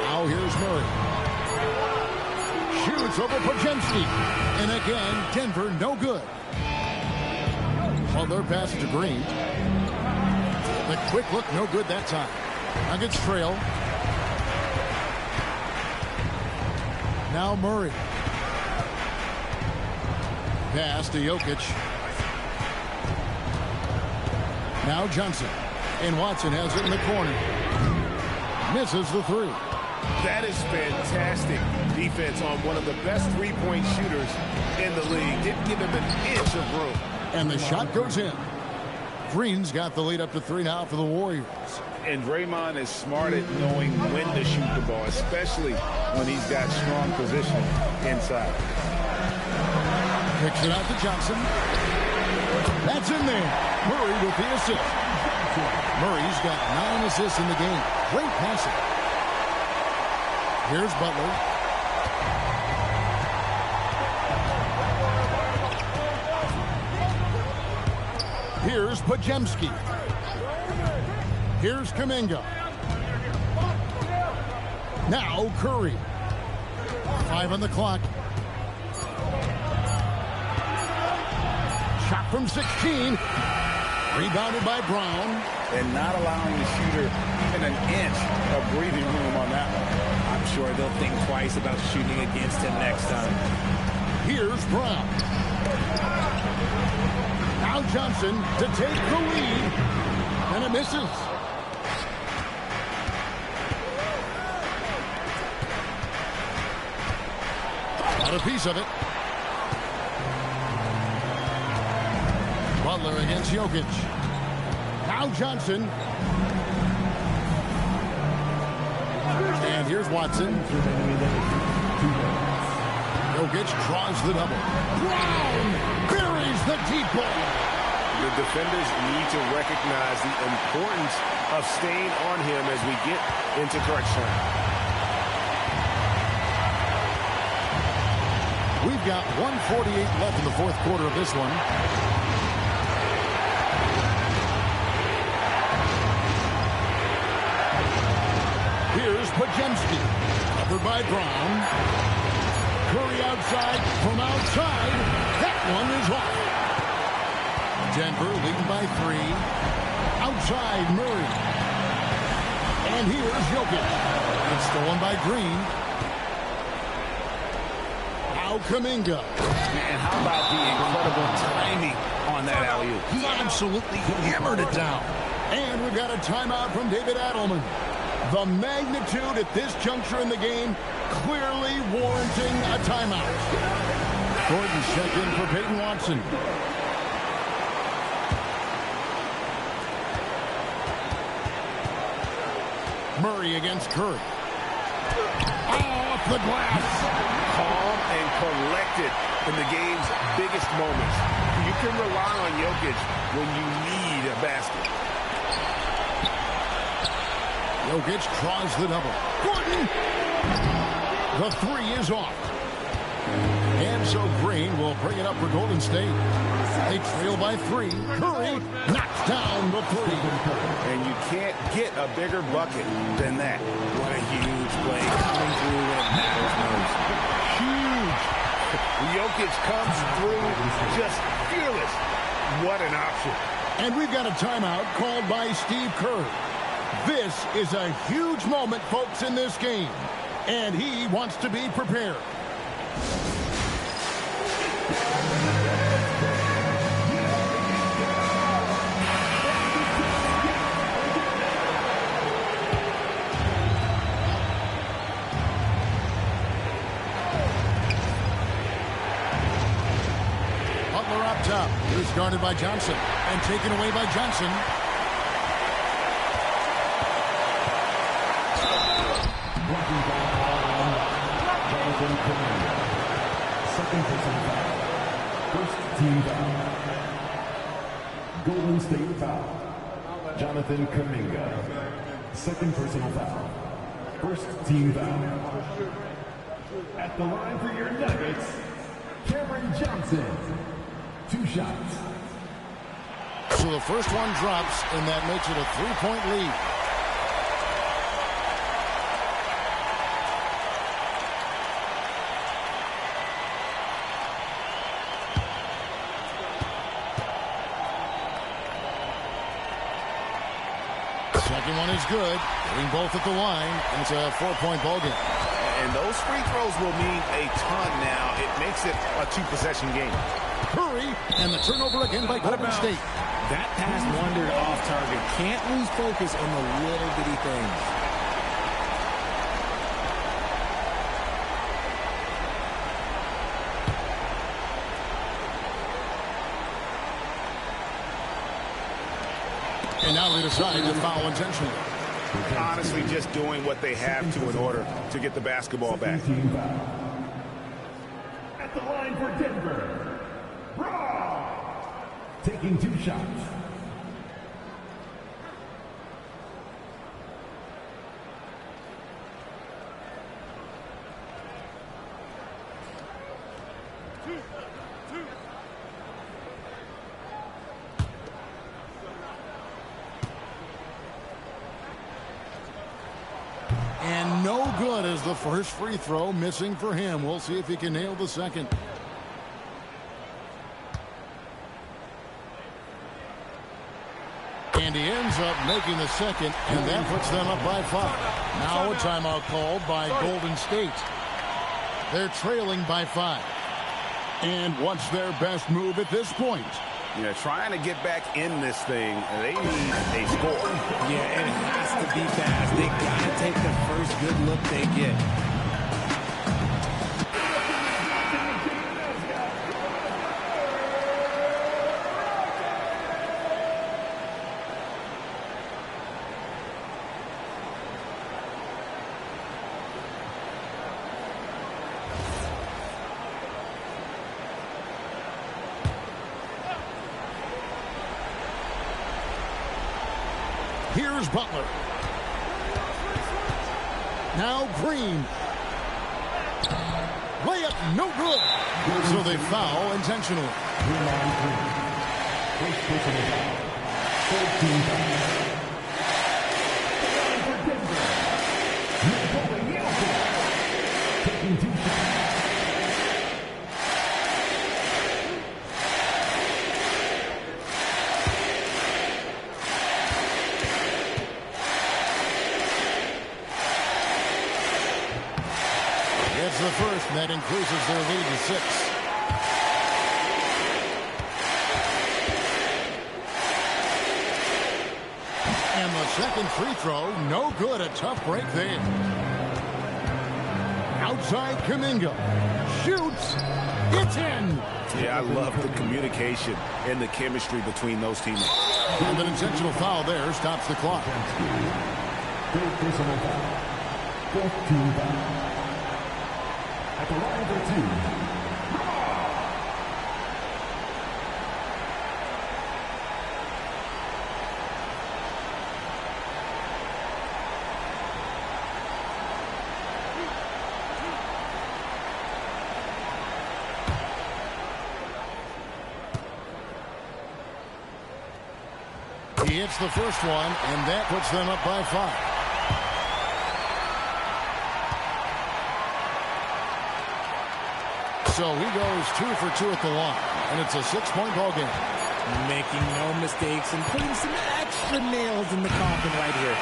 Now here's Murray. Shoots over Pajemski. And again, Denver no good. Well, their pass to Green. The quick look, no good that time. Nuggets trail. Now Murray. Pass to Jokic. Now Johnson. And Watson has it in the corner. Misses the three. That is fantastic defense on one of the best three-point shooters in the league. Didn't give him an inch of room. And the shot goes in. Green's got the lead up to 3 now for the Warriors. And Draymond is smart at knowing when to shoot the ball, especially when he's got strong position inside. Kicks it out to Johnson. That's in there. Murray with the assist. Murray's got 9 assists in the game. Great passing. Here's Butler. Here's Pajemski. Here's Kuminga. Now Curry. 5 on the clock. Shot from 16. Rebounded by Brown. And not allowing the shooter in an inch of breathing room on that one. I'm sure they'll think twice about shooting against him next time. Here's Brown. Now Johnson to take the lead. And it misses. Got a piece of it. Butler against Jokic. Now Johnson. And here's Watson. Jokic draws the double. Brown buries the deep ball. The defenders need to recognize the importance of staying on him as we get into crunch time. We've got 1:48 left in the fourth quarter of this one. Here's Pajemski. Covered by Brown. Curry outside from outside. That one is off. Denver leading by 3. Outside Murray. And here's Jokic. It's stolen by Green. Now Kuminga. And how about the incredible timing on that alley-oop? He absolutely hammered it down. And we've got a timeout from David Adelman. The magnitude at this juncture in the game clearly warranting a timeout. Gordon's checked in for Peyton Watson. Murray against Curry. Off the glass. Calm and collected in the game's biggest moments. You can rely on Jokic when you need a basket. Jokic draws the double. Gordon! The 3 is off. And so Green will bring it up for Golden State. They trail by 3. Curry knocks down the 3. And you can't get a bigger bucket than that. What a huge play coming through when it matters most. Huge. Jokic comes through just fearless. What an option. And we've got a timeout called by Steve Kerr. This is a huge moment, folks, in this game. And he wants to be prepared. Butler up top. Here's guarded by Johnson. And taken away by Johnson. Second personal foul. First team foul. Golden State foul. Jonathan Kuminga. Second personal foul. First team foul. At the line for your Nuggets, Cameron Johnson. 2 shots. So the first one drops, and that makes it a 3-point lead. Second one is good. Getting both at the line, and it's a 4-point ball game. And those free throws will mean a ton now. It makes it a 2-possession game. Curry, and the turnover again by Golden State. That pass wandered off target. Can't lose focus on the little bitty things. And now they decide to foul intentionally. Honestly, just doing what they have to in order to get the basketball back. At the line for Denver, Raw. Taking 2 shots. And no good as the first free throw missing for him. We'll see if he can nail the second. And he ends up making the second, and that puts them up by 5. Now a timeout called by Golden State. They're trailing by 5. And what's their best move at this point? Yeah, trying to get back in this thing, they need a score. Yeah, and it has to be fast. They got to take the first good look they get. Here's Butler. Now Green. Layup, no good. So they foul intentionally. It's the first, and that increases their lead to 6. And the second free throw, no good. A tough break there. Outside Kuminga. Shoots. It's in. Yeah, I love the communication and the chemistry between those teammates. And an intentional foul there stops the clock. Third personal foul. 4th team foul. At the line for 2. He hits the first one, and that puts them up by 5. So he goes 2 for 2 at the line, and it's a 6-point ball game. making no mistakes and putting some extra nails in the coffin right here.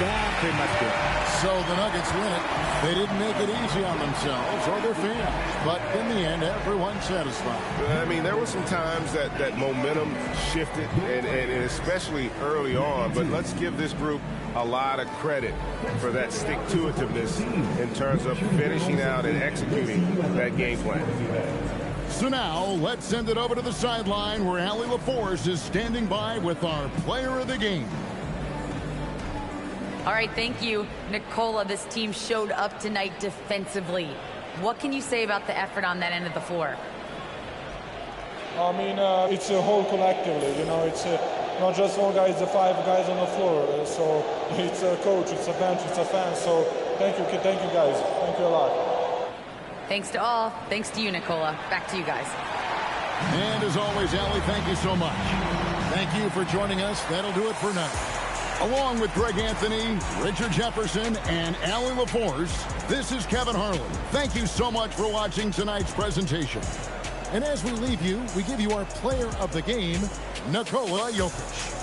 That pretty much did it. So the Nuggets win it. They didn't make it easy on themselves or their fans, but in the end, everyone's satisfied. I mean, there were some times that momentum shifted, and especially early on, but let's give this group a lot of credit for that stick-to-itiveness in terms of finishing out and executing that game plan. So now, let's send it over to the sideline where Allie LaForce is standing by with our player of the game. All right, thank you, Nicola. This team showed up tonight defensively. What can you say about the effort on that end of the floor? I mean, it's a whole collectively, you know, it's not just one guy, it's the 5 guys on the floor. So it's a coach, it's a bench, it's a fan. So thank you guys. Thank you a lot. Thanks to all. Thanks to you, Nicola. Back to you guys. And as always, Allie, thank you so much. Thank you for joining us. That'll do it for now. Along with Greg Anthony, Richard Jefferson, and Allie LaForce, this is Kevin Harlan. Thank you so much for watching tonight's presentation. And as we leave you, we give you our player of the game, Nikola Jokic.